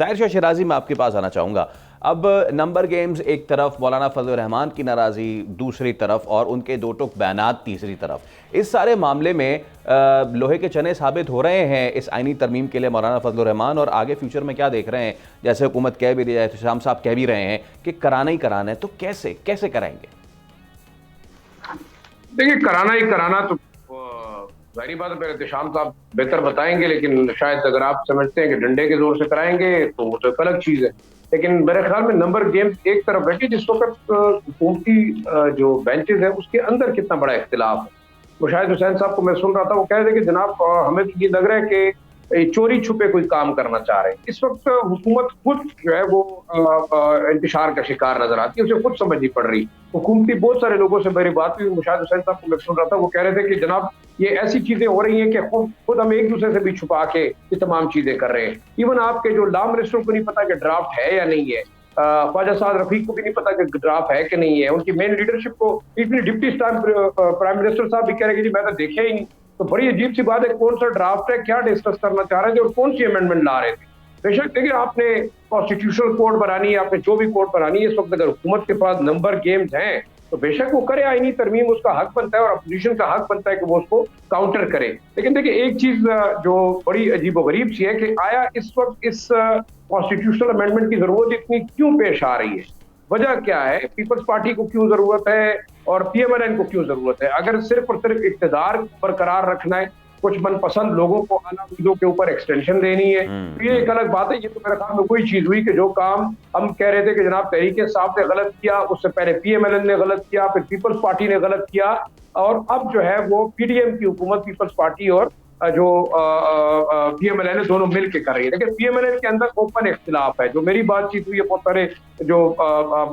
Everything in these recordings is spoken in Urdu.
ظاہر شاہ شیرازی میں آپ کے پاس آنا چاہوں گا. اب نمبر گیمز ایک طرف، مولانا فضل الرحمان کی ناراضی دوسری طرف اور ان کے دو ٹوک بیانات تیسری طرف، اس سارے معاملے میں لوہے کے چنے ثابت ہو رہے ہیں اس آئینی ترمیم کے لیے مولانا فضل الرحمان، اور آگے فیوچر میں کیا دیکھ رہے ہیں؟ جیسے حکومت کہہ بھی رہی ہے، احتشام صاحب کہہ بھی رہے ہیں کہ کرانا ہی کرانا ہے، تو کیسے کرائیں گے؟ دیکھیے، کرانا ہی کرانا تو ظاہری بات ہے، احتشام صاحب بہتر بتائیں گے، لیکن شاید اگر آپ سمجھتے ہیں کہ ڈنڈے کے زور سے کرائیں گے تو وہ تو ایک الگ چیز ہے. لیکن میرے خیال میں نمبر گیم ایک طرف بیٹھی، جس وقت حکومتی جو بینچز ہیں اس کے اندر کتنا بڑا اختلاف ہے. مشاہد حسین صاحب کو میں سن رہا تھا، وہ کہہ رہے تھے کہ جناب ہمیں تو یہ لگ رہا ہے کہ چوری چھپے کوئی کام کرنا چاہ رہے ہیں. اس وقت حکومت خود جو ہے وہ انتشار کا شکار نظر آتی ہے، اسے خود سمجھنی پڑ رہی. حکومتی بہت سارے لوگوں سے میری بات ہوئی، مشاہد حسین صاحب کو میں سن رہا تھا، وہ کہہ رہے تھے کہ جناب یہ ایسی چیزیں ہو رہی ہیں کہ خود ہم ایک دوسرے سے بھی چھپا کے یہ تمام چیزیں کر رہے ہیں. ایون آپ کے جو لا منسٹر کو نہیں پتا کہ ڈرافٹ ہے یا نہیں ہے، خواجہ سعد رفیق کو بھی نہیں پتا کہ ڈرافٹ ہے کہ نہیں ہے. ان کی مین لیڈرشپ کو اتنی ڈپٹی پرائم منسٹر صاحب بھی کہہ رہے ہیں کہ جی میں تو دیکھا ہی نہیں. تو بڑی عجیب سی بات ہے، کون سا ڈرافٹ ہے، کیا ڈسکس کرنا چاہ رہے تھے اور کون سی امینڈمنٹ لا رہے تھے. بے شک دیکھیے، آپ نے کانسٹیٹیوشنل کوڈ بنانی ہے، آپ نے جو بھی کوڈ بنانی ہے، اس وقت اگر حکومت کے پاس نمبر گیمز ہیں تو بے شک وہ کرے. آئینی ترمیم اس کا حق بنتا ہے اور اپوزیشن کا حق بنتا ہے کہ وہ اس کو کاؤنٹر کرے. لیکن دیکھیں، ایک چیز جو بڑی عجیب و غریب سی ہے کہ آیا اس وقت اس کانسٹیٹیوشنل امینڈمنٹ کی ضرورت اتنی کیوں پیش آ رہی ہے؟ وجہ کیا ہے؟ پیپلز پارٹی کو کیوں ضرورت ہے اور پی ایم ایل این کو کیوں ضرورت ہے؟ اگر صرف اور صرف اقتدار برقرار رکھنا ہے، کچھ من پسند لوگوں کو اعلیٰ عہدوں کے اوپر ایکسٹینشن دینی ہے، تو یہ ایک الگ بات ہے. یہ تو میرے خیال میں وہی چیز ہوئی کہ جو کام ہم کہہ رہے تھے کہ جناب تحریک انصاف نے غلط کیا، اس سے پہلے پی ایم ایل این نے غلط کیا، پھر پیپلز پارٹی نے غلط کیا، اور اب جو ہے وہ پی ڈی ایم کی حکومت پیپلز پارٹی اور جو پی ایم ایل این دونوں مل کے کر رہی ہے. لیکن پی ایم ایل این کے اندر اوپن اختلاف ہے. جو میری بات چیت ہوئی ہے، بہت سارے جو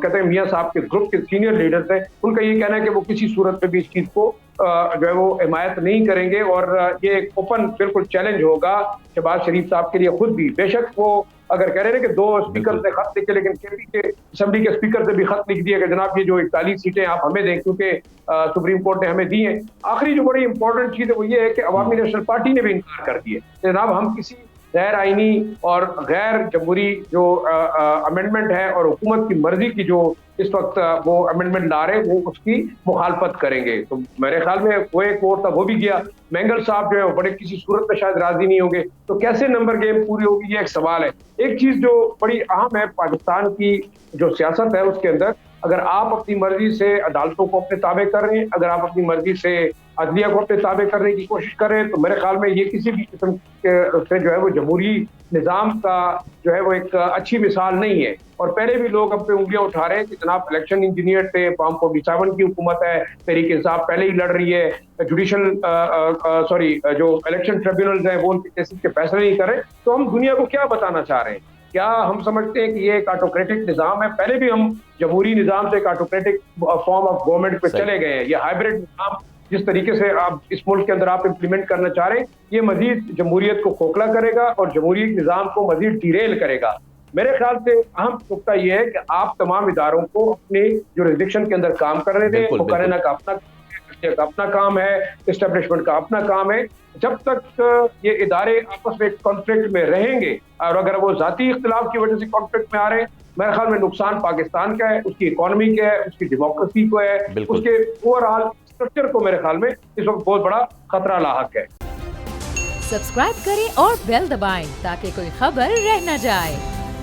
کہتے ہیں میاں صاحب کے گروپ کے سینئر لیڈرز ہیں، ان کا یہ کہنا ہے کہ وہ کسی صورت میں بھی اس چیز کو جو ہے وہ حمایت نہیں کریں گے، اور یہ ایک اوپن بالکل چیلنج ہوگا شہباز شریف صاحب کے لیے خود بھی. بے شک وہ اگر کہہ رہے ہیں کہ 2 اسپیکر سے خط لکھے، لیکن کے پی کے اسمبلی کے اسپیکر سے بھی خط لکھ دیا کہ جناب یہ جو 41 سیٹیں آپ ہمیں دیں کیونکہ سپریم کورٹ نے ہمیں دی ہیں. آخری جو بڑی امپورٹنٹ چیز ہے وہ یہ ہے کہ عوامی نیشنل پارٹی نے بھی انکار کر دیا کہ جناب ہم کسی غیر آئینی اور غیر جمہوری جو امینڈمنٹ ہے اور حکومت کی مرضی کی جو اس وقت وہ امینڈمنٹ لا رہے وہ اس کی مخالفت کریں گے. تو میرے خیال میں وہ ایک ووٹ تھا، وہ بھی گیا. مینگل صاحب جو ہے وہ بڑے کسی صورت میں شاید راضی نہیں ہوں گے. تو کیسے نمبر گیم پوری ہوگی، یہ ایک سوال ہے. ایک چیز جو بڑی اہم ہے پاکستان کی جو سیاست ہے اس کے اندر، اگر آپ اپنی مرضی سے عدالتوں کو اپنے تابع کر رہے ہیں، اگر آپ اپنی مرضی سے عدلیہ کو اپنے تابع کرنے کی کوشش کر رہے ہیں، تو میرے خیال میں یہ کسی بھی قسم سے جو ہے وہ جمہوری نظام کا جو ہے وہ ایک اچھی مثال نہیں ہے. اور پہلے بھی لوگ اب پہ انگلیاں اٹھا رہے ہیں کہ جناب الیکشن انجینئر تھے، فارم 47 کی حکومت ہے، تحریک انصاف پہلے ہی لڑ رہی ہے، جوڈیشل جو الیکشن ٹریبیونلز ہیں وہ ان کے کیسز کے فیصلے نہیں کر رہے. تو ہم دنیا کو کیا بتانا چاہ رہے ہیں؟ کیا ہم سمجھتے ہیں کہ یہ ایک آٹوکریٹک نظام ہے؟ پہلے بھی ہم جمہوری نظام سے ایک آٹوکریٹک فارم آف گورنمنٹ پہ چلے گئے ہیں. یہ ہائبرڈ نظام جس طریقے سے آپ اس ملک کے اندر آپ امپلیمنٹ کرنا چاہ رہے ہیں، یہ مزید جمہوریت کو کھوکھلا کرے گا اور جمہوری نظام کو مزید ڈیریل کرے گا. میرے خیال سے اہم نقطہ یہ ہے کہ آپ تمام اداروں کو اپنے جوریسڈکشن کے اندر کام کرنے دیں. مقررہ کا اپنا کام ہے، اسٹیبلشمنٹ کا اپنا کام ہے. جب تک یہ ادارے آپس میں کانفلکٹ میں رہیں گے، اور اگر وہ ذاتی اختلاف کی وجہ سے کانفلکٹ میں آ رہے ہیں، میرے خیال میں نقصان پاکستان کا ہے، اس کی اکانومی کا ہے، اس کی ڈیموکریسی کو ہے، اس کے اوور آل اسٹرکچر کو میرے خیال میں اس وقت بہت بڑا خطرہ لاحق ہے. سبسکرائب کریں اور بیل دبائیں تاکہ کوئی خبر رہ نہ جائے.